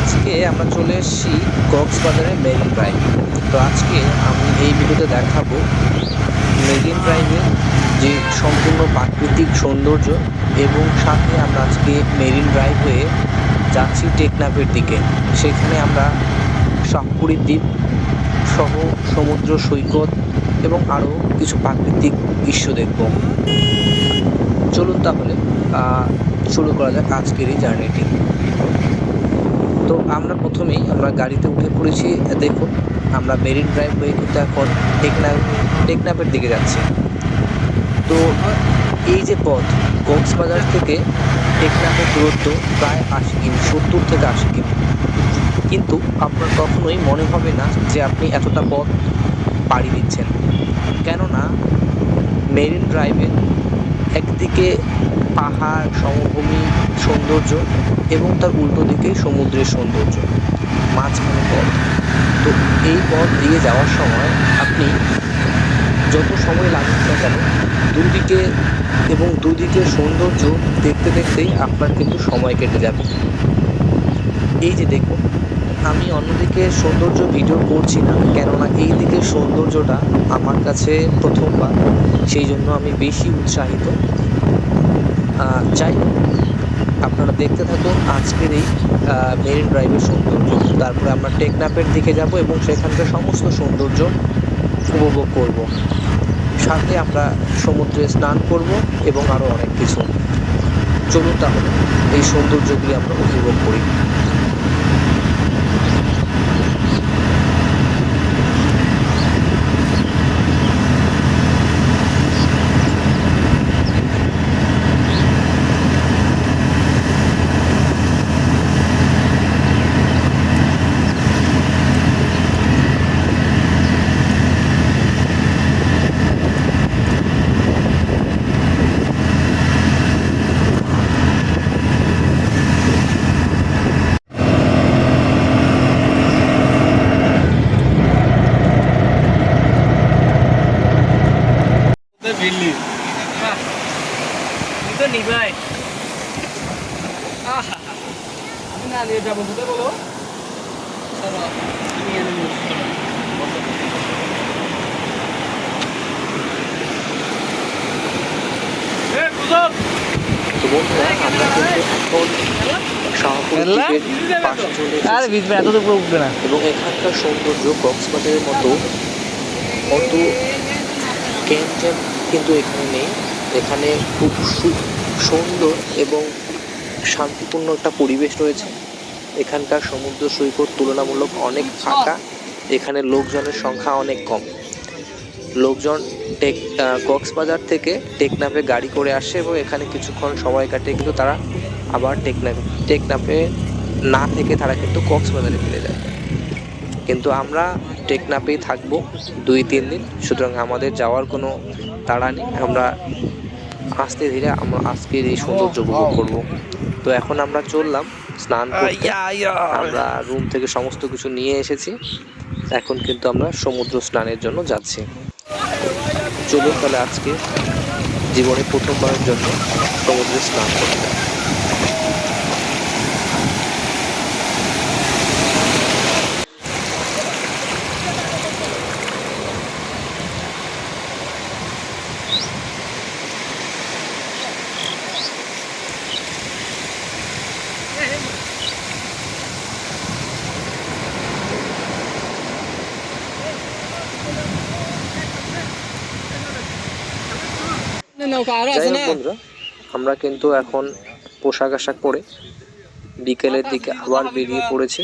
আজকে আমরা চলে এসেছি কক্সবাজারের মেরিন ড্রাইভ। তো আজকে আমি এই ভিডিওতে দেখাবো মেরিন ড্রাইভের যে সম্পূর্ণ প্রাকৃতিক সৌন্দর্য, এবং সাথে আমরা আজকে মেরিন ড্রাইভ হয়ে যাচ্ছি টেকনাফের দিকে। সেখানে আমরা শাহপুরী দ্বীপ সহ সমুদ্র সৈকত এবং আরও কিছু প্রাকৃতিক দৃশ্য দেখব। চলুন তাহলে শুরু করা যাক আজকের এই জার্নিটি। তো আমরা প্রথমেই গাড়িতে উঠে পড়েছি। দেখুন, আমরা মেরিন ড্রাইভ হয়ে কিন্তু এখন টেকনাফের দিকে যাচ্ছি। তো এই যে পথ, কক্সবাজার থেকে টেকনাফের দূরত্ব প্রায় 80 কিমি, 70 থেকে 80 কিমি। কিন্তু আপনার কখনোই মনে হবে না যে আপনি এতটা পথ পাড়ি দিচ্ছেন, কেননা মেরিন ড্রাইভের একদিকে পাহাড় সমভূমি সৌন্দর্য এবং তার উল্টো দিকে সমুদ্রের সৌন্দর্য, মাঝখানে পথ। তো এই পথ দিয়ে যাওয়ার সময় আপনি যত সময় লাগুক না কেন, দুদিকে সৌন্দর্য দেখতে দেখতেই আপনার কিন্তু সময় কেটে যাবে। এই যে দেখুন, আমি অন্যদিকে সৌন্দর্য ভিডিও করছি না, কেননা এই দিকের সৌন্দর্যটা আমার কাছে প্রথমবার, সেই জন্য আমি বেশি উৎসাহিত। যাই হোক, আপনারা দেখতে থাকুন আজকের এই মেরিন ড্রাইভের সৌন্দর্য। তারপরে আমরা টেকনাফের দিকে যাব এবং সেখানকার সমস্ত সৌন্দর্য উপভোগ করব। সাথে আমরা সমুদ্রে স্নান করব এবং আরও অনেক কিছু। চলুন তাহলে এই সৌন্দর্যগুলি আমরা উপভোগ করি। এবং এখানকার সৌন্দর্য কক্সবাজারের মতো অত ক্যাম্প কিন্তু এখানে নেই। এখানে খুব সুন্দর এবং শান্তিপূর্ণ একটা পরিবেশ রয়েছে। এখানকার সমুদ্র সৈকত তুলনামূলক অনেক ফাঁকা, এখানে লোকজনের সংখ্যা অনেক কম। লোকজন কক্সবাজার থেকে টেকনাফে গাড়ি করে আসে এবং এখানে কিছুক্ষণ সময় কাটে, কিন্তু তারা আবার টেকনাফে না থেকে তারা কিন্তু কক্সবাজারে ফিরে যায়। কিন্তু আমরা টেকনাফেই থাকবো 2-3 দিন, সুতরাং আমাদের যাওয়ার কোনো তাড়া নেই। আমরা আস্তে ধীরে আমরা আজকের এই সৌন্দর্য উপভোগ করবো। তো এখন আমরা চললাম স্নান করতে। আমরা রুম থেকে সমস্ত কিছু নিয়ে এসেছি, এখন কিন্তু আমরা সমুদ্র স্নানের জন্য যাচ্ছি। চলুন তাহলে আজকে জীবনে প্রথমবারের জন্য সমুদ্রে স্নান করতে। বন্ধুরা, আমরা কিন্তু এখন পোশাক আশাক পরে বিকেলের দিকে আবার বেরিয়ে পড়েছি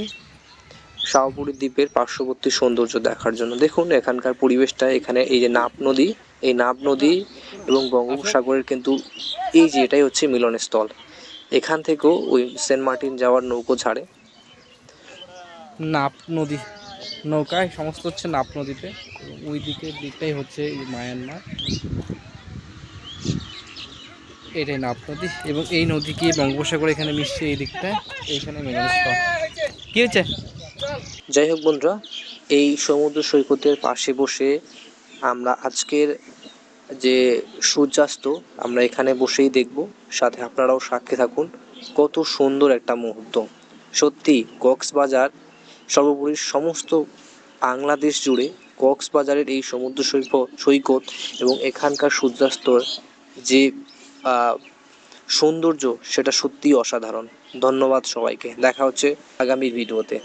শাহপুরী দ্বীপের পার্শ্ববর্তী সৌন্দর্য দেখার জন্য। দেখুন এখানকার পরিবেশটা, এখানে এই যে নাব নদী, এই নাব নদী এবং বঙ্গোপসাগরের কিন্তু এই যে এটাই হচ্ছে মিলনস্থল। এখান থেকেও ওই সেন্ট মার্টিন যাওয়ার নৌকো ছাড়ে। নাপ নদী নৌকায় সমস্ত হচ্ছে নাপ নদীতে, ওই দিকটাই হচ্ছে মায়ানমার, এটাই নাপ নদী এবং এই নদী গিয়ে বঙ্গোপসাগর এখানে মিশছে এই দিকটায়, এইখানে মিলনস্থল। কি হচ্ছে? যাই হোক বন্ধুরা, এই সমুদ্র সৈকতের পাশে বসে আমরা আজকের যে সূর্যাস্ত আমরা এখানে বসেই দেখব, সাথে আপনারাও সাক্ষী থাকুন। কত সুন্দর একটা মুহূর্ত। সত্যি কক্সবাজার সর্বোপরি সমস্ত বাংলাদেশ জুড়ে কক্সবাজারের এই সমুদ্র সৈকত এবং এখানকার সূর্যাস্তর যে আহ, সৌন্দর্য সেটা সত্যিই অসাধারণ। ধন্যবাদ সবাইকে, দেখা হচ্ছে আগামী ভিডিওতে।